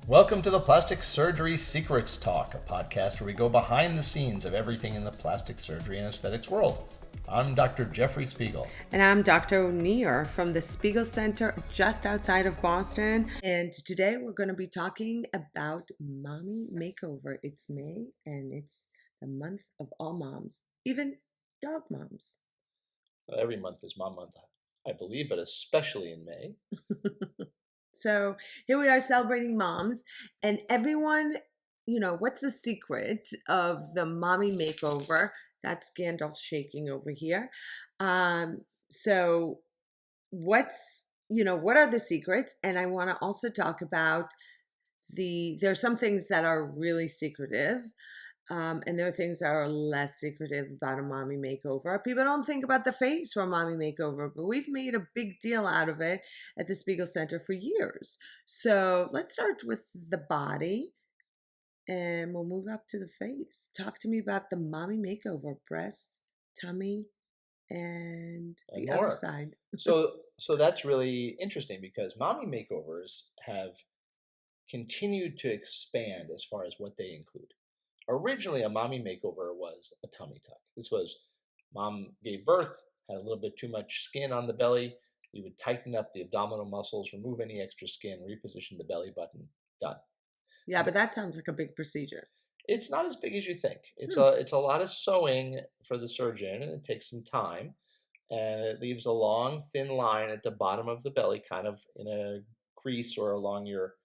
Welcome to the Plastic Surgery Secrets Talk, a podcast where we go behind the scenes of everything in the plastic surgery and aesthetics world. I'm Dr. Jeffrey Spiegel. And I'm Dr. Onir from the Spiegel Center just outside of Boston. And today we're going to be talking about Mommy Makeover. It's May and it's the month of all moms, even dog moms. Well, every month is Mom Month, I believe, but especially in May. So here we are celebrating moms, and everyone, what's the secret of the Mommy Makeover? That's Gandalf shaking over here. So what are the secrets? And I want to also talk about there's some things that are really secretive. And there are things that are less secretive about a mommy makeover. People don't think about the face for a mommy makeover, but we've made a big deal out of it at the Spiegel Center for years. So let's start with the body and we'll move up to the face. Talk to me about the mommy makeover: breasts, tummy, and the more. other side. So that's really interesting because mommy makeovers have continued to expand as far as what they include. Originally, a mommy makeover was a tummy tuck. This was mom gave birth, had a little bit too much skin on the belly. We would tighten up the abdominal muscles, remove any extra skin, reposition the belly button. Done. Yeah, but that sounds like a big procedure. It's not as big as you think. It's a lot of sewing for the surgeon, and it takes some time. And it leaves a long, thin line at the bottom of the belly, kind of in a crease or along your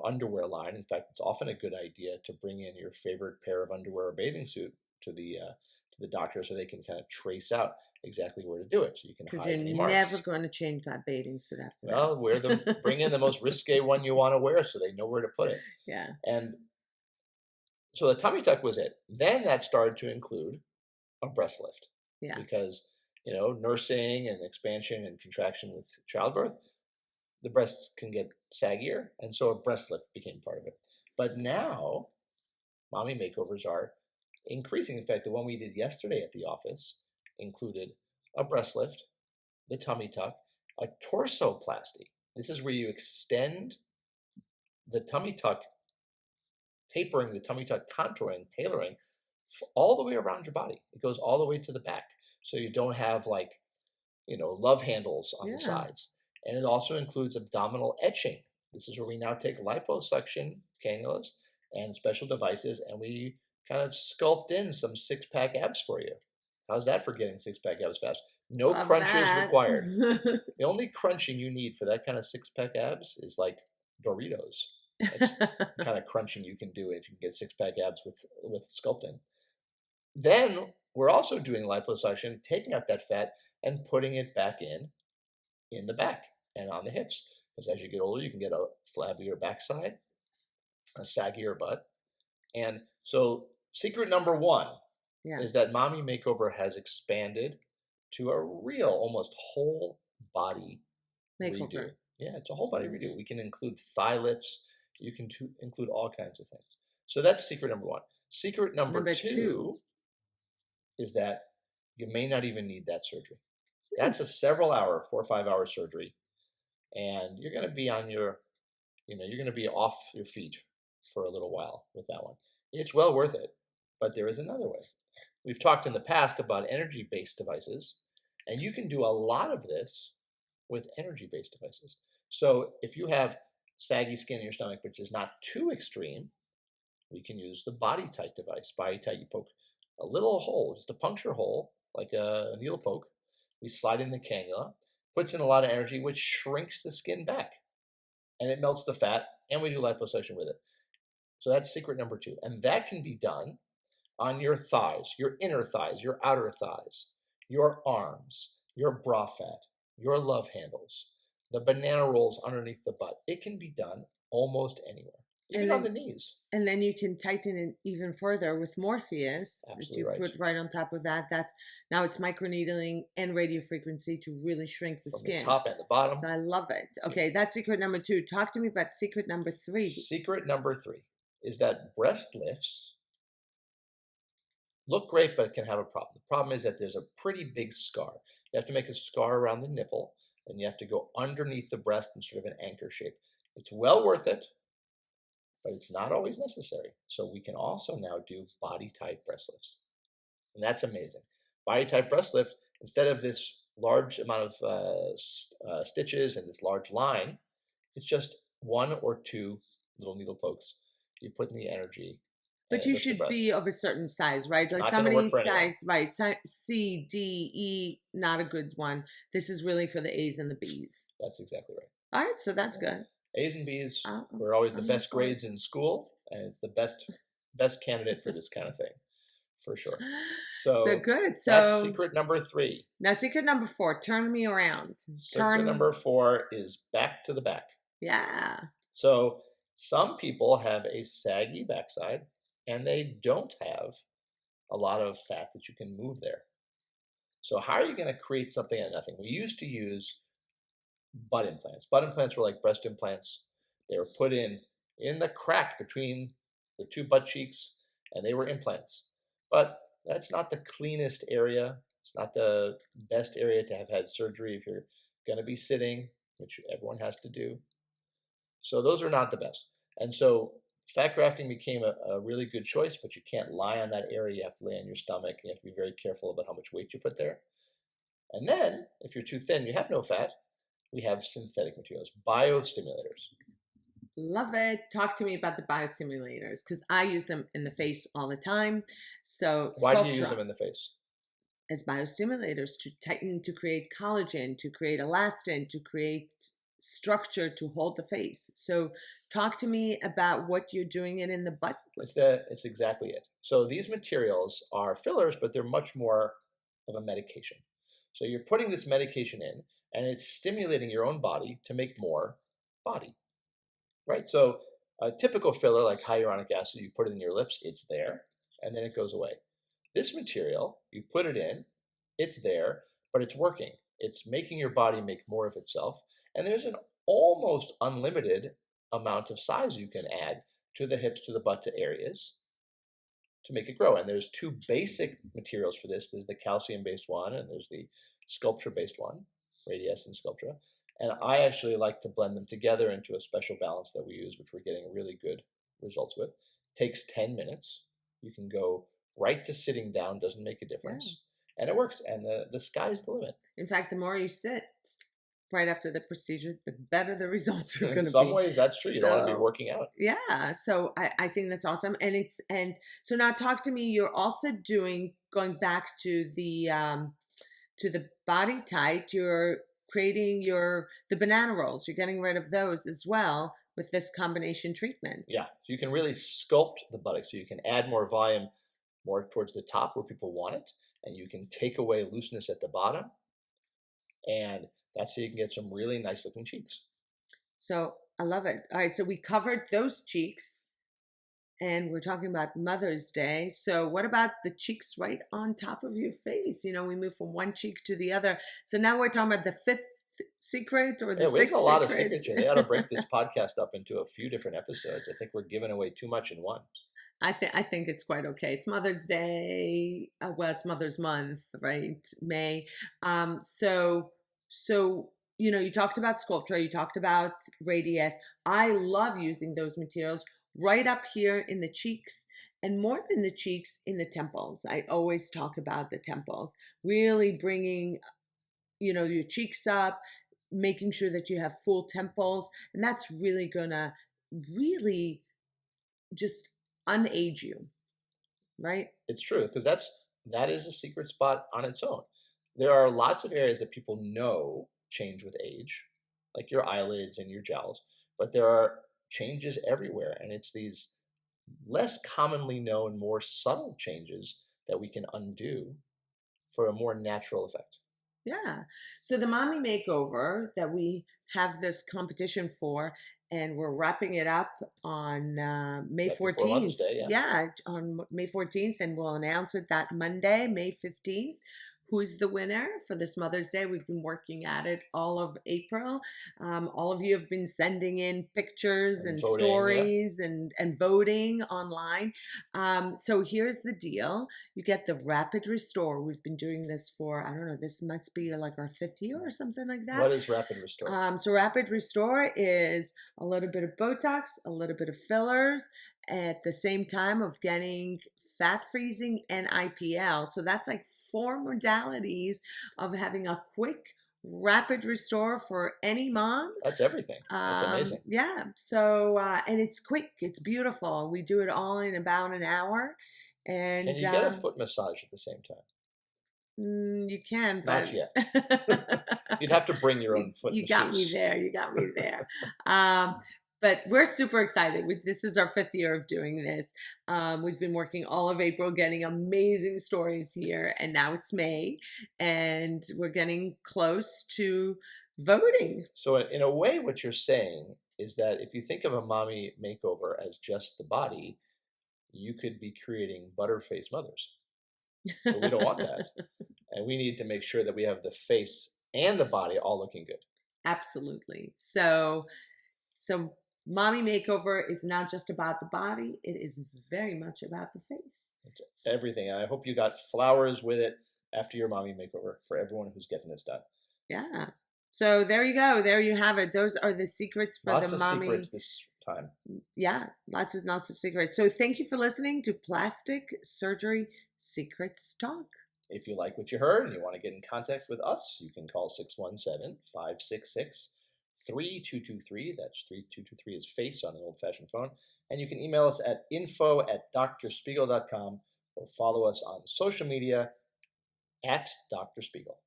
underwear line. In fact, it's often a good idea to bring in your favorite pair of underwear or bathing suit to the doctor so they can kind of trace out exactly where to do it, so you can hide any marks. Because you're never going to change that bathing suit after that. Well, bring in the most risque one you want to wear so they know where to put it. Yeah. And so the tummy tuck was it. Then that started to include a breast lift. Yeah. Because nursing and expansion and contraction with childbirth, the breasts can get saggier, and so a breast lift became part of it. But now, mommy makeovers are increasing. In fact, the one we did yesterday at the office included a breast lift, the tummy tuck, a torsoplasty. This is where you extend the tummy tuck, tapering the tummy tuck contouring, tailoring, all the way around your body. It goes all the way to the back, so you don't have love handles on the sides. And it also includes abdominal etching. This is where we now take liposuction cannulas and special devices, and we kind of sculpt in some six-pack abs for you. How's that for getting six-pack abs fast? No crunches required. The only crunching you need for that kind of six-pack abs is like Doritos. That's the kind of crunching you can do if you can get six-pack abs with sculpting. Then we're also doing liposuction, taking out that fat and putting it back in the back and on the hips. Because as you get older, you can get a flabbier backside, a saggier butt. And so secret number one is that mommy makeover has expanded to a real, almost whole body makeover. Redo. Yeah, it's a whole body redo. We can include thigh lifts. You can include all kinds of things. So that's secret number one. Secret number two is that you may not even need that surgery. That's a several hour, 4 or 5 hour surgery. And you're going to be on you're going to be off your feet for a little while with that one. It's well worth it, but there is another way. We've talked in the past about energy-based devices, and you can do a lot of this with energy-based devices. So if you have saggy skin in your stomach, which is not too extreme, we can use the Body Tight device. Body Tight, you poke a little hole, just a puncture hole, like a needle poke. We slide in the cannula, puts in a lot of energy, which shrinks the skin back. And it melts the fat, and we do liposuction with it. So that's secret number two. And that can be done on your thighs, your inner thighs, your outer thighs, your arms, your bra fat, your love handles, the banana rolls underneath the butt. It can be done almost anywhere. Even on the knees. And then you can tighten it even further with Morpheus. Absolutely that you put right on top of that. Now it's microneedling and radio frequency to really shrink the skin. The top and the bottom. So I love it. Okay, that's secret number two. Talk to me about secret number three. Secret number three is that breast lifts look great, but it can have a problem. The problem is that there's a pretty big scar. You have to make a scar around the nipple, and you have to go underneath the breast in sort of an anchor shape. It's well worth it. but it's not always necessary. So we can also now do body type breast lifts. And that's amazing. Body type breast lift, instead of this large amount of stitches and this large line, it's just one or two little needle pokes. You put in the energy, and But it you lifts the should breast. be of a certain size, right? It's Like not going to work somebody's for anyone. size, right? C, D, E, not a good one. This is really for the A's and the B's. That's exactly right. All right, so that's good. A's and B's Uh, were always the I'm best for it. grades in school, and it's the best candidate for this kind of thing, for sure. So So good. that's So secret number 3. now secret number 4, turn me around. Secret number 4 is back to the back. Yeah. So some people have a saggy backside, and they don't have a lot of fat that you can move there. So how are you going to create something out of nothing? We used to use butt implants. Butt implants were like breast implants. They were put in the crack between the two butt cheeks, and they were implants. But that's not the cleanest area. It's not the best area to have had surgery if you're going to be sitting, which everyone has to do. So those are not the best. And so fat grafting became a really good choice, but you can't lie on that area. You have to lay on your stomach. You have to be very careful about how much weight you put there. And then, if you're too thin, you have no fat, we have synthetic materials, biostimulators. Love it. Talk to me about the biostimulators because I use them in the face all the time. So Why do you use Sculptra them in the face? as biostimulators to tighten, to create collagen, to create elastin, to create structure to hold the face. So talk to me about what you're doing it in the butt with. It's exactly it. So these materials are fillers, but they're much more of a medication. So you're putting this medication in, and it's stimulating your own body to make more body, right? So a typical filler like hyaluronic acid, you put it in your lips, it's there, and then it goes away. This material, you put it in, it's there, but it's working. It's making your body make more of itself, and there's an almost unlimited amount of size you can add to the hips, to the butt, to areas to make it grow. And there's 2 basic materials for this. There's the calcium-based one, and there's the Sculptra-based one, Radiesse and Sculptra. And I actually like to blend them together into a special balance that we use, which we're getting really good results with. Takes 10 minutes. You can go right to sitting down, doesn't make a difference. Yeah. And it works, and the sky's the limit. In fact, the more you sit right after the procedure, the better the results are going to be. In some ways, that's true. You don't want to be working out. Yeah, so I think that's awesome. And so now talk to me. You're also going back to the body tight. You're creating the banana rolls. You're getting rid of those as well with this combination treatment. Yeah, so you can really sculpt the buttocks. So you can add more volume more towards the top where people want it, and you can take away looseness at the bottom, and that's how you can get some really nice looking cheeks. So I love it. All right, so we covered those cheeks, and we're talking about Mother's Day. So what about the cheeks right on top of your face? You know, we move from one cheek to the other. So now we're talking about the 5th secret or the 6th there's a lot of secret? secrets here. They ought to break this podcast up into a few different episodes. I think we're giving away too much in one. I think it's quite okay. It's Mother's Day. Well, it's Mother's Month, right? May. So you know, you talked about Sculptra, you talked about Radiesse. I love using those materials right up here in the cheeks, and more than the cheeks, in the temples. I always talk about the temples, really bringing, you know, your cheeks up, making sure that you have full temples, and that's really gonna really just unage you, right? It's true, because that is a secret spot on its own. There are lots of areas that people know change with age, like your eyelids and your jowls, but there are changes everywhere, and it's these less commonly known, more subtle changes that we can undo for a more natural effect. Yeah. So the Mommy Makeover that we have this competition for, and we're wrapping it up on May 14th. Day, yeah, on May 14th, and we'll announce it that Monday, May 15th. who's the winner for this Mother's Day. We've been working at it all of April. All of you have been sending in pictures And and voting, yeah. stories and voting online. So here's the deal. You get the Rapid Restore. We've been doing this for, I don't know, this must be like our 5th year or something like that. What is Rapid Restore? So Rapid Restore is a little bit of Botox, a little bit of fillers at the same time of getting fat freezing and IPL. So that's like 4 modalities of having a quick rapid restore for any mom. That's everything. That's amazing. Yeah. So and it's quick. It's beautiful. We do it all in about an hour. And Can you get a foot massage at the same time? You can, Not but yet. You'd have to bring your own foot you masseuse. got me there. You got me there. But we're super excited. This is our 5th year of doing this. We've been working all of April, getting amazing stories here, and now it's May, and we're getting close to voting. So in a way, what you're saying is that if you think of a mommy makeover as just the body, you could be creating butterface mothers. So we don't want that. And we need to make sure that we have the face and the body all looking good. Absolutely. So Mommy Makeover is not just about the body. It is very much about the face. It's everything. And I hope you got flowers with it after your mommy makeover for everyone who's getting this done. Yeah. So there you go. There you have it. Those are the secrets for Lots the of mommy. secrets this time. Yeah, lots of secrets. So thank you for listening to Plastic Surgery Secrets Talk. If you like what you heard and you want to get in contact with us, you can call 617-566-3223. That's 3223 is face on an old-fashioned phone. And you can email us at info@drspiegel.com or follow us on social media at Dr. Spiegel.